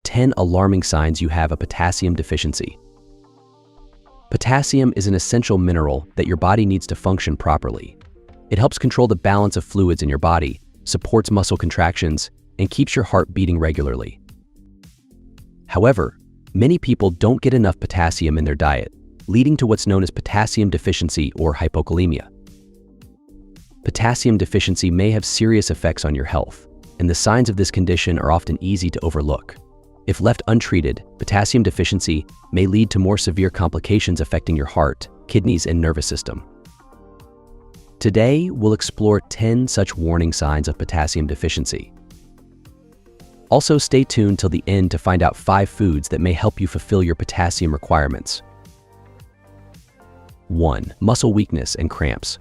10 alarming signs you have a potassium deficiency. Potassium is an essential mineral that your body needs to function properly. It helps control the balance of fluids in your body, supports muscle contractions, and keeps your heart beating regularly. However, many people don't get enough potassium in their diet, leading to what's known as potassium deficiency or hypokalemia. Potassium deficiency may have serious effects on your health, and the signs of this condition are often easy to overlook. If left untreated, potassium deficiency may lead to more severe complications affecting your heart, kidneys, and nervous system. Today, we'll explore 10 such warning signs of potassium deficiency. Also, stay tuned till the end to find out 5 foods that may help you fulfill your potassium requirements. 1. Muscle weakness and cramps.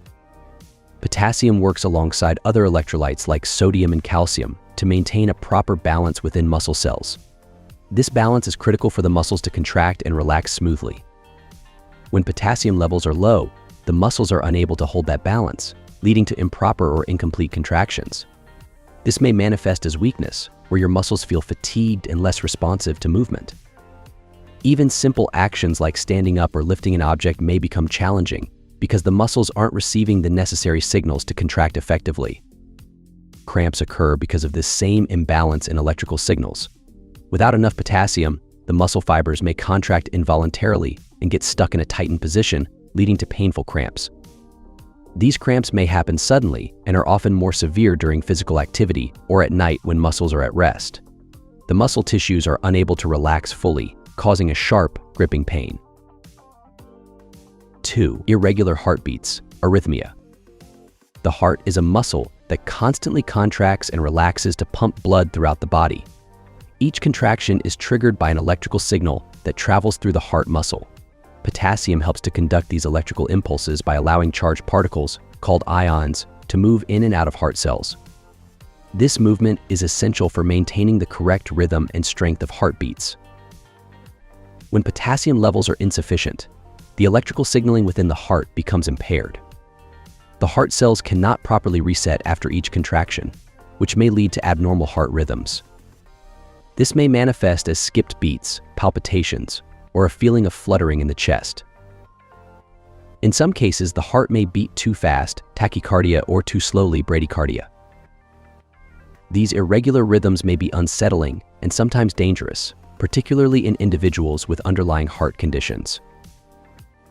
Potassium works alongside other electrolytes like sodium and calcium to maintain a proper balance within muscle cells. This balance is critical for the muscles to contract and relax smoothly. When potassium levels are low, the muscles are unable to hold that balance, leading to improper or incomplete contractions. This may manifest as weakness, where your muscles feel fatigued and less responsive to movement. Even simple actions like standing up or lifting an object may become challenging because the muscles aren't receiving the necessary signals to contract effectively. Cramps occur because of this same imbalance in electrical signals. Without enough potassium, the muscle fibers may contract involuntarily and get stuck in a tightened position, leading to painful cramps. These cramps may happen suddenly and are often more severe during physical activity or at night when muscles are at rest. The muscle tissues are unable to relax fully, causing a sharp, gripping pain. 2. Irregular heartbeats, arrhythmia. The heart is a muscle that constantly contracts and relaxes to pump blood throughout the body. Each contraction is triggered by an electrical signal that travels through the heart muscle. Potassium helps to conduct these electrical impulses by allowing charged particles, called ions, to move in and out of heart cells. This movement is essential for maintaining the correct rhythm and strength of heartbeats. When potassium levels are insufficient, the electrical signaling within the heart becomes impaired. The heart cells cannot properly reset after each contraction, which may lead to abnormal heart rhythms. This may manifest as skipped beats, palpitations, or a feeling of fluttering in the chest. In some cases, the heart may beat too fast, tachycardia, or too slowly, bradycardia. These irregular rhythms may be unsettling and sometimes dangerous, particularly in individuals with underlying heart conditions.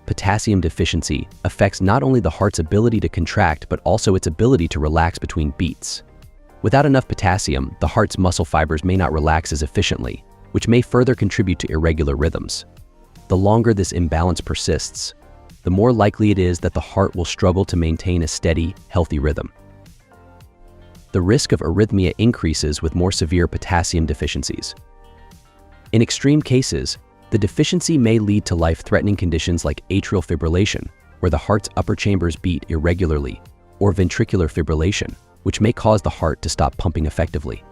Potassium deficiency affects not only the heart's ability to contract, but also its ability to relax between beats. Without enough potassium, the heart's muscle fibers may not relax as efficiently, which may further contribute to irregular rhythms. The longer this imbalance persists, the more likely it is that the heart will struggle to maintain a steady, healthy rhythm. The risk of arrhythmia increases with more severe potassium deficiencies. In extreme cases, the deficiency may lead to life-threatening conditions like atrial fibrillation, where the heart's upper chambers beat irregularly, or ventricular fibrillation, which may cause the heart to stop pumping effectively.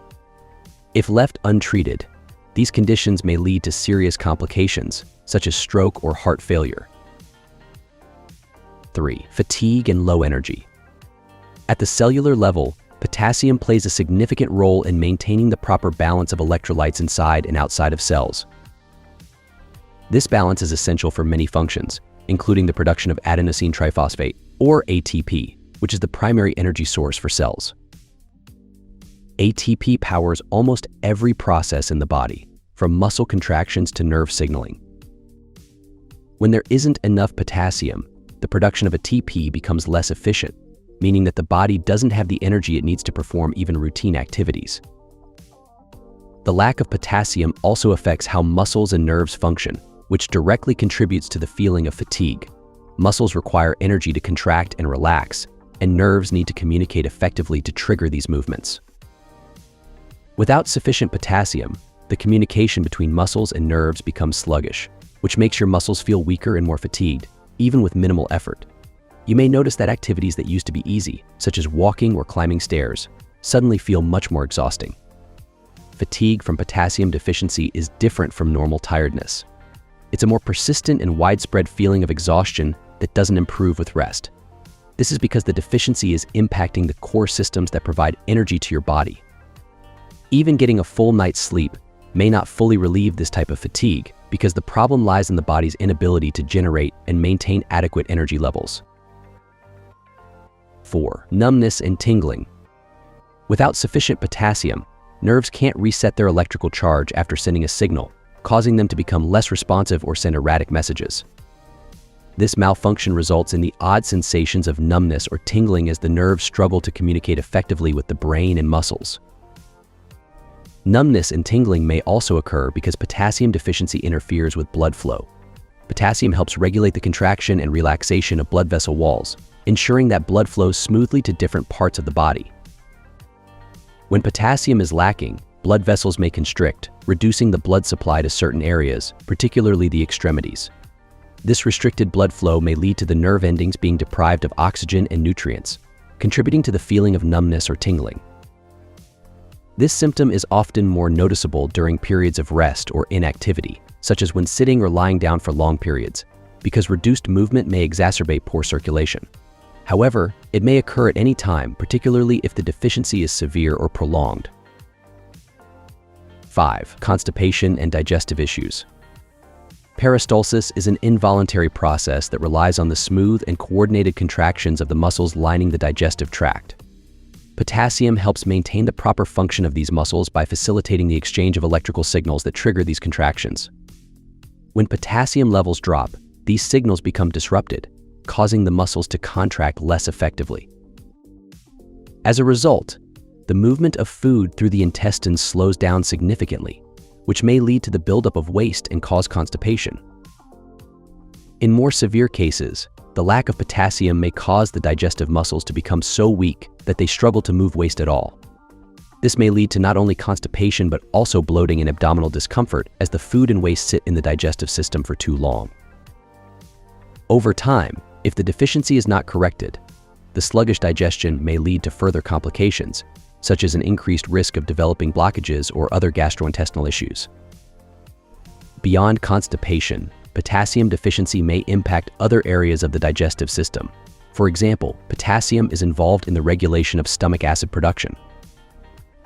If left untreated, these conditions may lead to serious complications, such as stroke or heart failure. 3. Fatigue and low energy. At the cellular level, potassium plays a significant role in maintaining the proper balance of electrolytes inside and outside of cells. This balance is essential for many functions, including the production of adenosine triphosphate, or ATP, which is the primary energy source for cells. ATP powers almost every process in the body, from muscle contractions to nerve signaling. When there isn't enough potassium, the production of ATP becomes less efficient, meaning that the body doesn't have the energy it needs to perform even routine activities. The lack of potassium also affects how muscles and nerves function, which directly contributes to the feeling of fatigue. Muscles require energy to contract and relax, and nerves need to communicate effectively to trigger these movements. Without sufficient potassium, the communication between muscles and nerves becomes sluggish, which makes your muscles feel weaker and more fatigued, even with minimal effort. You may notice that activities that used to be easy, such as walking or climbing stairs, suddenly feel much more exhausting. Fatigue from potassium deficiency is different from normal tiredness. It's a more persistent and widespread feeling of exhaustion that doesn't improve with rest. This is because the deficiency is impacting the core systems that provide energy to your body. Even getting a full night's sleep may not fully relieve this type of fatigue because the problem lies in the body's inability to generate and maintain adequate energy levels. 4. Numbness and tingling. Without sufficient potassium, nerves can't reset their electrical charge after sending a signal, causing them to become less responsive or send erratic messages. This malfunction results in the odd sensations of numbness or tingling as the nerves struggle to communicate effectively with the brain and muscles. Numbness and tingling may also occur because potassium deficiency interferes with blood flow. Potassium helps regulate the contraction and relaxation of blood vessel walls, ensuring that blood flows smoothly to different parts of the body. When potassium is lacking, blood vessels may constrict, reducing the blood supply to certain areas, particularly the extremities. This restricted blood flow may lead to the nerve endings being deprived of oxygen and nutrients, contributing to the feeling of numbness or tingling. This symptom is often more noticeable during periods of rest or inactivity, such as when sitting or lying down for long periods, because reduced movement may exacerbate poor circulation. However, it may occur at any time, particularly if the deficiency is severe or prolonged. 5. Constipation and digestive issues. Peristalsis is an involuntary process that relies on the smooth and coordinated contractions of the muscles lining the digestive tract. Potassium helps maintain the proper function of these muscles by facilitating the exchange of electrical signals that trigger these contractions. When potassium levels drop, these signals become disrupted, causing the muscles to contract less effectively. As a result, the movement of food through the intestines slows down significantly, which may lead to the buildup of waste and cause constipation. In more severe cases, the lack of potassium may cause the digestive muscles to become so weak that they struggle to move waste at all. This may lead to not only constipation but also bloating and abdominal discomfort as the food and waste sit in the digestive system for too long. Over time, if the deficiency is not corrected, the sluggish digestion may lead to further complications, such as an increased risk of developing blockages or other gastrointestinal issues. Beyond constipation, potassium deficiency may impact other areas of the digestive system. For example, potassium is involved in the regulation of stomach acid production.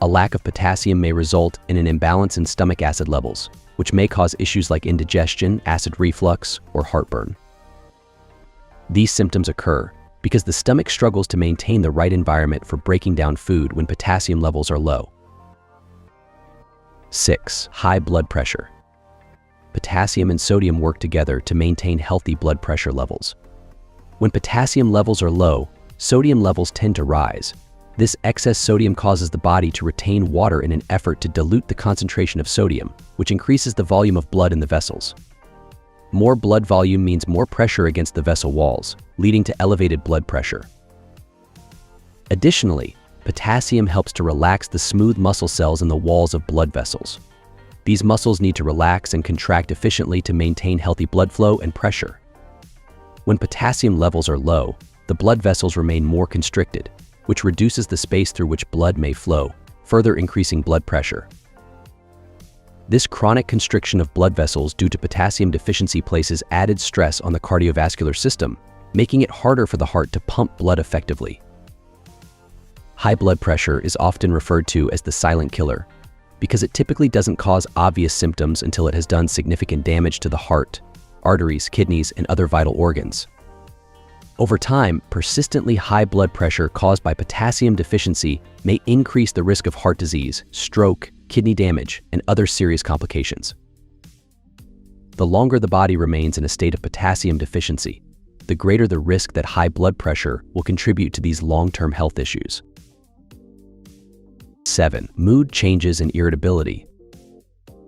A lack of potassium may result in an imbalance in stomach acid levels, which may cause issues like indigestion, acid reflux, or heartburn. These symptoms occur because the stomach struggles to maintain the right environment for breaking down food when potassium levels are low. 6. High blood pressure. Potassium and sodium work together to maintain healthy blood pressure levels. When potassium levels are low, sodium levels tend to rise. This excess sodium causes the body to retain water in an effort to dilute the concentration of sodium, which increases the volume of blood in the vessels. More blood volume means more pressure against the vessel walls, leading to elevated blood pressure. Additionally, potassium helps to relax the smooth muscle cells in the walls of blood vessels. These muscles need to relax and contract efficiently to maintain healthy blood flow and pressure. When potassium levels are low, the blood vessels remain more constricted, which reduces the space through which blood may flow, further increasing blood pressure. This chronic constriction of blood vessels due to potassium deficiency places added stress on the cardiovascular system, making it harder for the heart to pump blood effectively. High blood pressure is often referred to as the silent killer because it typically doesn't cause obvious symptoms until it has done significant damage to the heart, arteries, kidneys, and other vital organs. Over time, persistently high blood pressure caused by potassium deficiency may increase the risk of heart disease, stroke, kidney damage, and other serious complications. The longer the body remains in a state of potassium deficiency, the greater the risk that high blood pressure will contribute to these long-term health issues. 7. Mood changes and irritability.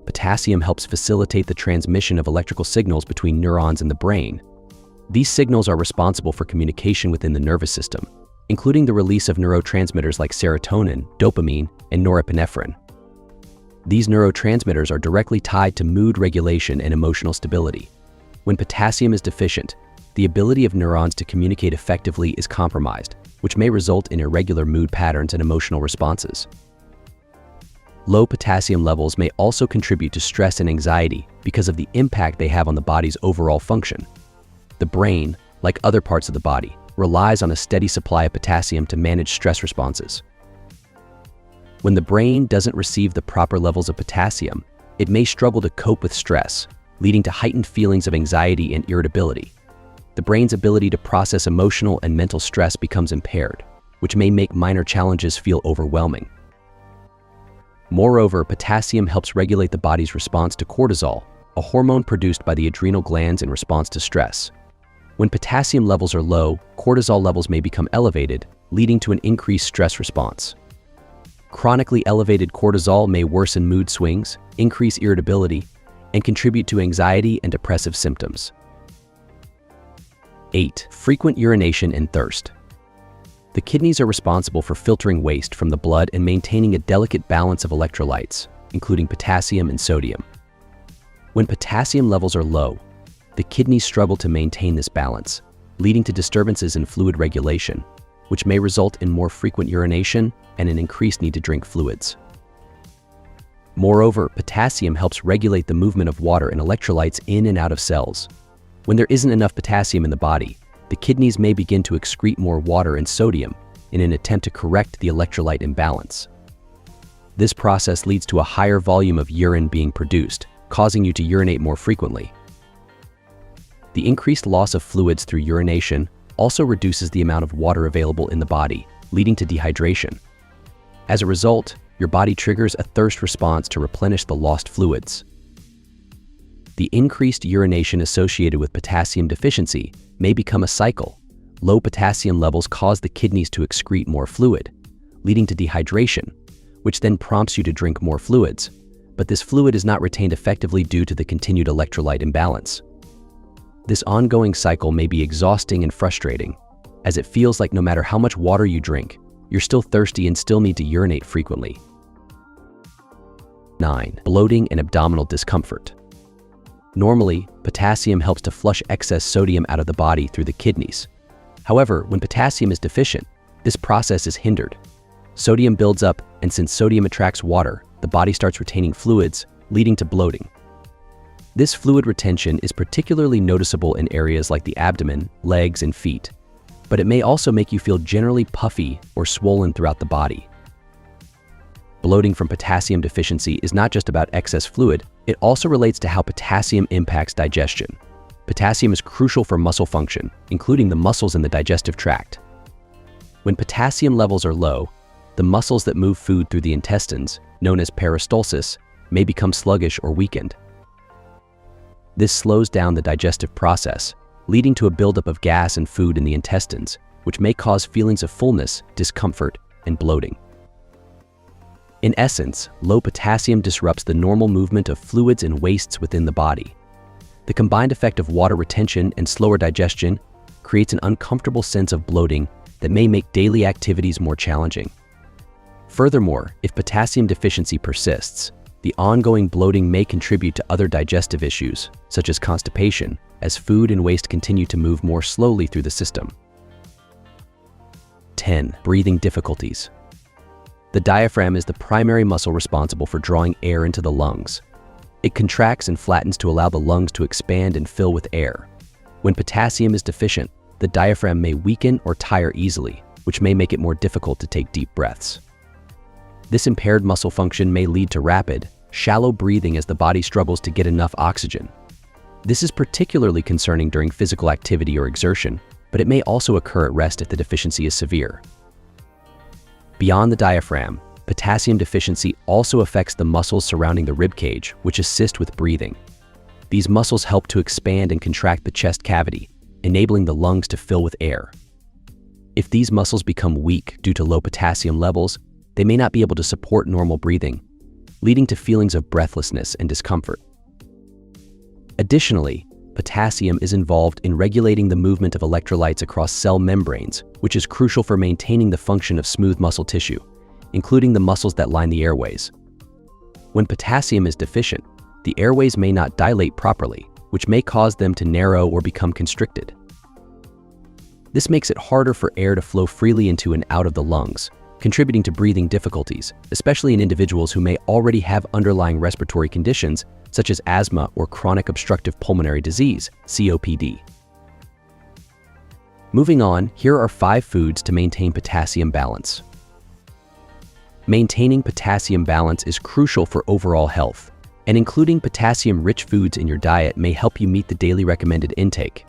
Potassium helps facilitate the transmission of electrical signals between neurons in the brain. These signals are responsible for communication within the nervous system, including the release of neurotransmitters like serotonin, dopamine, and norepinephrine. These neurotransmitters are directly tied to mood regulation and emotional stability. When potassium is deficient, the ability of neurons to communicate effectively is compromised, which may result in irregular mood patterns and emotional responses. Low potassium levels may also contribute to stress and anxiety because of the impact they have on the body's overall function. The brain, like other parts of the body, relies on a steady supply of potassium to manage stress responses. When the brain doesn't receive the proper levels of potassium, it may struggle to cope with stress, leading to heightened feelings of anxiety and irritability. The brain's ability to process emotional and mental stress becomes impaired, which may make minor challenges feel overwhelming. Moreover, potassium helps regulate the body's response to cortisol, a hormone produced by the adrenal glands in response to stress. When potassium levels are low, cortisol levels may become elevated, leading to an increased stress response. Chronically elevated cortisol may worsen mood swings, increase irritability, and contribute to anxiety and depressive symptoms. 8. Frequent urination and thirst. The kidneys are responsible for filtering waste from the blood and maintaining a delicate balance of electrolytes, including potassium and sodium. When potassium levels are low, the kidneys struggle to maintain this balance, leading to disturbances in fluid regulation, which may result in more frequent urination and an increased need to drink fluids. Moreover, potassium helps regulate the movement of water and electrolytes in and out of cells. When there isn't enough potassium in the body, the kidneys may begin to excrete more water and sodium in an attempt to correct the electrolyte imbalance. This process leads to a higher volume of urine being produced, causing you to urinate more frequently. The increased loss of fluids through urination also reduces the amount of water available in the body, leading to dehydration. As a result, your body triggers a thirst response to replenish the lost fluids. The increased urination associated with potassium deficiency may become a cycle. Low potassium levels cause the kidneys to excrete more fluid, leading to dehydration, which then prompts you to drink more fluids, but this fluid is not retained effectively due to the continued electrolyte imbalance. This ongoing cycle may be exhausting and frustrating, as it feels like no matter how much water you drink, you're still thirsty and still need to urinate frequently. 9. Bloating and abdominal discomfort. Normally, potassium helps to flush excess sodium out of the body through the kidneys. However, when potassium is deficient, this process is hindered. Sodium builds up, and since sodium attracts water, the body starts retaining fluids, leading to bloating. This fluid retention is particularly noticeable in areas like the abdomen, legs, and feet, but it may also make you feel generally puffy or swollen throughout the body. Bloating from potassium deficiency is not just about excess fluid, it also relates to how potassium impacts digestion. Potassium is crucial for muscle function, including the muscles in the digestive tract. When potassium levels are low, the muscles that move food through the intestines, known as peristalsis, may become sluggish or weakened. This slows down the digestive process, leading to a buildup of gas and food in the intestines, which may cause feelings of fullness, discomfort, and bloating. In essence, low potassium disrupts the normal movement of fluids and wastes within the body. The combined effect of water retention and slower digestion creates an uncomfortable sense of bloating that may make daily activities more challenging. Furthermore, if potassium deficiency persists, the ongoing bloating may contribute to other digestive issues, such as constipation, as food and waste continue to move more slowly through the system. 10. Breathing difficulties. The diaphragm is the primary muscle responsible for drawing air into the lungs. It contracts and flattens to allow the lungs to expand and fill with air. When potassium is deficient, the diaphragm may weaken or tire easily, which may make it more difficult to take deep breaths. This impaired muscle function may lead to rapid, shallow breathing as the body struggles to get enough oxygen. This is particularly concerning during physical activity or exertion, but it may also occur at rest if the deficiency is severe. Beyond the diaphragm, potassium deficiency also affects the muscles surrounding the rib cage, which assist with breathing. These muscles help to expand and contract the chest cavity, enabling the lungs to fill with air. If these muscles become weak due to low potassium levels, they may not be able to support normal breathing, leading to feelings of breathlessness and discomfort. Additionally, potassium is involved in regulating the movement of electrolytes across cell membranes, which is crucial for maintaining the function of smooth muscle tissue, including the muscles that line the airways. When potassium is deficient, the airways may not dilate properly, which may cause them to narrow or become constricted. This makes it harder for air to flow freely into and out of the lungs, contributing to breathing difficulties, especially in individuals who may already have underlying respiratory conditions such as asthma or chronic obstructive pulmonary disease, COPD. Moving on, here are 5 foods to maintain potassium balance. Maintaining potassium balance is crucial for overall health. and including potassium-rich foods in your diet may help you meet the daily recommended intake.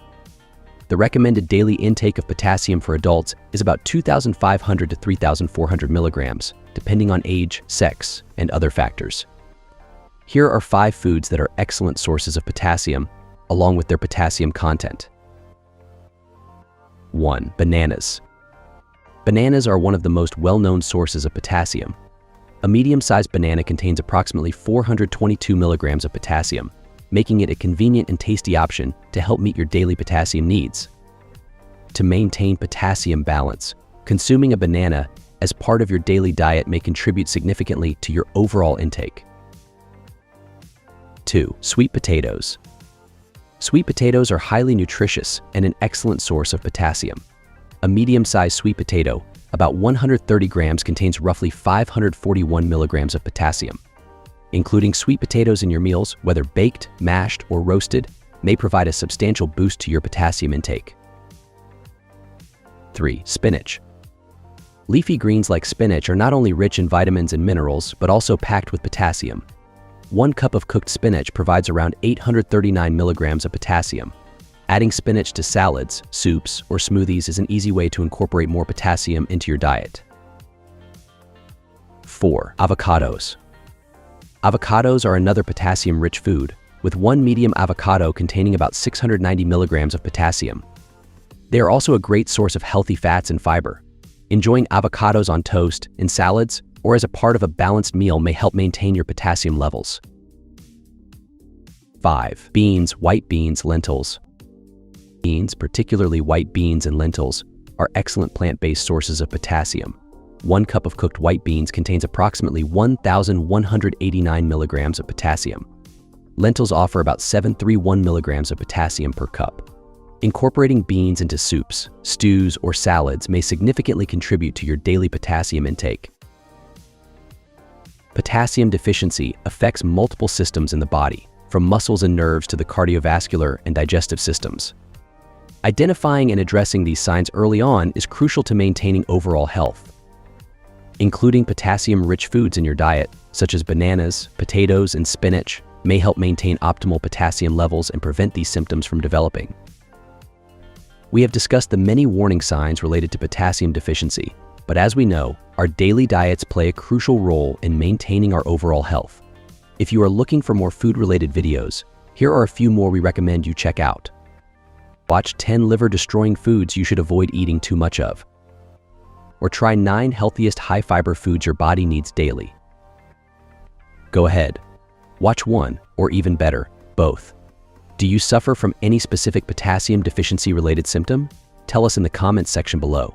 The recommended daily intake of potassium for adults is about 2,500 to 3,400 milligrams, depending on age, sex, and other factors. Here are 5 foods that are excellent sources of potassium, along with their potassium content. 1. Bananas. Bananas are one of the most well-known sources of potassium. A medium-sized banana contains approximately 422 milligrams of potassium, making it a convenient and tasty option to help meet your daily potassium needs. To maintain potassium balance, consuming a banana as part of your daily diet may contribute significantly to your overall intake. 2. Sweet potatoes. Sweet potatoes are highly nutritious and an excellent source of potassium. A medium-sized sweet potato, about 130 grams, contains roughly 541 milligrams of potassium. Including sweet potatoes in your meals, whether baked, mashed, or roasted, may provide a substantial boost to your potassium intake. 3. Spinach. Leafy greens like spinach are not only rich in vitamins and minerals, but also packed with potassium. 1 cup of cooked spinach provides around 839 milligrams of potassium. Adding spinach to salads, soups, or smoothies is an easy way to incorporate more potassium into your diet. 4. Avocados. Avocados are another potassium-rich food, with 1 medium avocado containing about 690 milligrams of potassium. They are also a great source of healthy fats and fiber. Enjoying avocados on toast, in salads, or as a part of a balanced meal may help maintain your potassium levels. 5. Beans, white beans, lentils. Beans, particularly white beans and lentils, are excellent plant-based sources of potassium. 1 cup of cooked white beans contains approximately 1,189 milligrams of potassium. Lentils offer about 731 milligrams of potassium per cup. Incorporating beans into soups, stews, or salads may significantly contribute to your daily potassium intake. Potassium deficiency affects multiple systems in the body, from muscles and nerves to the cardiovascular and digestive systems. Identifying and addressing these signs early on is crucial to maintaining overall health. Including potassium-rich foods in your diet, such as bananas, potatoes, and spinach, may help maintain optimal potassium levels and prevent these symptoms from developing. We have discussed the many warning signs related to potassium deficiency, but as we know, our daily diets play a crucial role in maintaining our overall health. If you are looking for more food-related videos, here are a few more we recommend you check out. Watch 10 liver-destroying foods you should avoid eating too much of. Or try 9 healthiest high-fiber foods your body needs daily. Go ahead. Watch one, or even better, both. Do you suffer from any specific potassium deficiency-related symptom? Tell us in the comments section below.